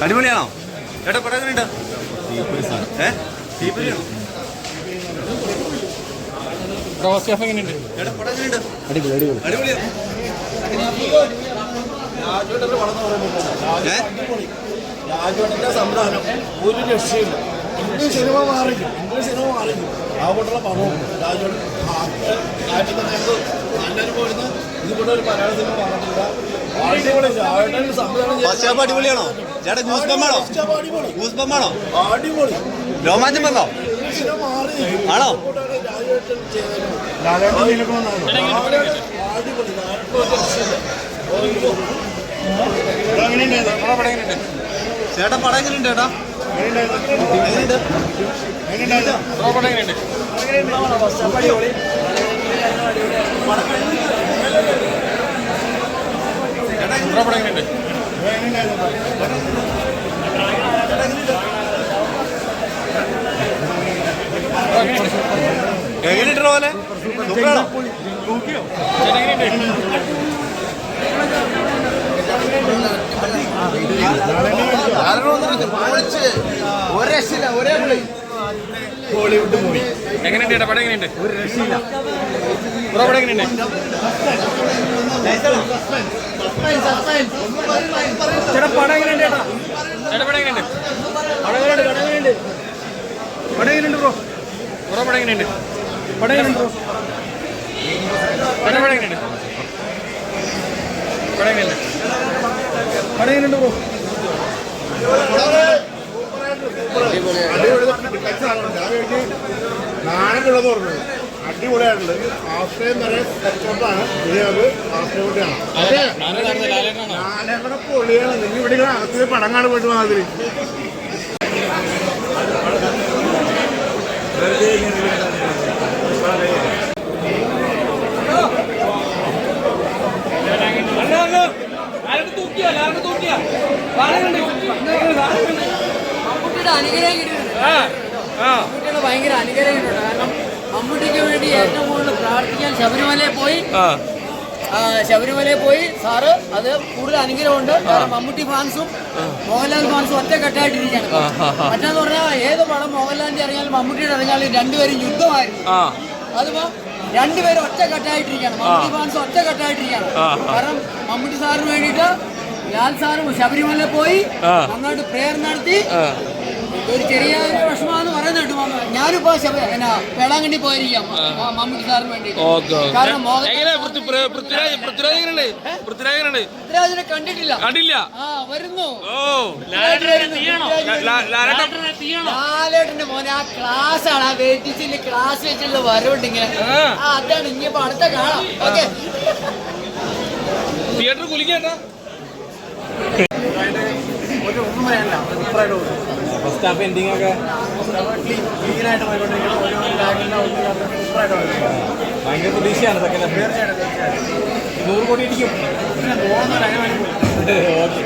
അടിപൊളിയാണോ ചേട്ടാ? പടം എങ്ങനെയുണ്ട്? രാജുവേട്ടന്റെ സംവിധാനം ഒരു രക്ഷയില്ല. ഇംഗ്ലീഷ് സിനിമ മാറിക്കും, ഇംഗ്ലീഷ് സിനിമ മാറിക്കും. ആ കൂട്ടുള്ള പടവും രാജുവേട്ടൻ കാറ്റിൽ തന്നെ ഞങ്ങൾക്ക് നല്ലൊരു പോയിരുന്ന് ഇതുകൊണ്ട് ഒരു മലയാള സിനിമ പറഞ്ഞിട്ടില്ല. അടിപൊളി രാജുവേട്ടൻ സംവിധാനം. അടിപൊളിയാണോ ചേട്ടാ? ഗൂസ്ബമ്പാണോ? അടിപൊളി രോമാഞ്ചം വന്നോ? സിനിമ മാറി ആണോ? രാജുവേട്ടൻ ചെയ്തത് അടിപൊളി. ചേട്ടാ പടം എങ്ങനെയുണ്ട് ചേട്ടാ? എങ്ങനെയുണ്ട്? എങ്ങനെയുണ്ടോ പോലെ സൂപ്പറാണോ? ഹോളിവുഡ് മൂവി എങ്ങനെയുണ്ട് ചേട്ടാ? പടം എങ്ങനെയുണ്ട്? ഒരു രക്ഷയില്ല. പടം എങ്ങനെയുണ്ട്? ചേട്ടാ പടം എങ്ങനെയുണ്ട്? ചേട്ടാ ചേട്ടാ പടം എങ്ങനെയുണ്ട്? പടം എങ്ങനെയുണ്ട്? പടം എങ്ങനെയുണ്ട് ബ്രോ? പടം എങ്ങനെയുണ്ട്? പടം എങ്ങനെയുണ്ട് ബ്രോ? പടം എങ്ങനെയുണ്ട്? പടം എങ്ങനെയുണ്ട്? പടം എങ്ങനെയുണ്ട് ബ്രോ? നാണങ്ങളുള്ളത് പറഞ്ഞത് അടിപൊളിയായിട്ടുണ്ട്. ആശ്രയം വരെ സെറ്റപ്പാണ്. ഇതിനകത്ത് ആശ്രയം നാലങ്ങളുടെ പൊളിയാണ്. നിങ്ങൾ ഇവിടെ അകത്ത് പടങ്ങാട് പോയിട്ട് മാതിരി അനുഗ്രഹം കിട്ടിയിട്ടുണ്ട്. ഭയങ്കര അനുഗ്രഹം കിട്ടുന്നുണ്ട്. കാരണം മമ്മൂട്ടിക്ക് വേണ്ടി ഏറ്റവും കൂടുതൽ പ്രാർത്ഥിക്കാൻ ശബരിമലയിൽ പോയി സാറ് അത് കൂടുതൽ അനുഗ്രഹമുണ്ട്. കാരണം മമ്മൂട്ടി ഫാൻസും മോഹൻലാൽ ഫാൻസും ഒറ്റക്കെട്ടായിട്ടിരിക്കുകയാണ്. മറ്റേന്ന് പറഞ്ഞാൽ ഏത് പടം മോഹൻലാലിന്റെ ഇറങ്ങിയാലും മമ്മൂട്ടിയുടെ ഇറങ്ങിയാലും രണ്ടുപേരും യുദ്ധമായിരുന്നു. അതിപ്പോ രണ്ടുപേരും ഒറ്റക്കെട്ടായിട്ടിരിക്കുകയാണ്. മമ്മൂട്ടി ഫാൻസ് ഒറ്റക്കെട്ടായിട്ടിരിക്കുകയാണ്. കാരണം മമ്മൂട്ടി സാറിന് വേണ്ടിയിട്ട് ലാൽ സാറും ശബരിമലയിൽ പോയി അങ്ങോട്ട് പ്രേയർ നടത്തി. ഒരു ചെറിയ വിഷമാന്ന് പറയുന്നുണ്ട്. ഞാനിപ്പോ വേളാങ്കണ്ണി പോയിരിക്കാം മമ്മൂട്ടി സാറിന് വേണ്ടി. കാരണം പൃഥ്വിരാജിനെ കണ്ടിട്ടില്ല. വരുന്നു ലാലേട്ടന്റെ മോനെ ആ ക്ലാസ് ആണ്. ആ വെയിറ്റിച്ചില് ക്ലാസ് വെച്ചുള്ള വരവുണ്ട് ഇങ്ങനെ. അതാണ് ഇനിയിപ്പോ അടുത്ത കാണാം. ഓക്കെ തിയേറ്റർ കുലിക്കേട്ടാ. ഒന്നും പറയാനില്ല. ഫസ്റ്റ് ഹാഫ് എൻഡിങ് ഒക്കെ ക്ലീനായിട്ട് ഭയങ്കര പ്രതീക്ഷയാണ്. സെക്കൻഡ് ഹാഫ് 100 കോടി ഇടിക്കും. ഓക്കെ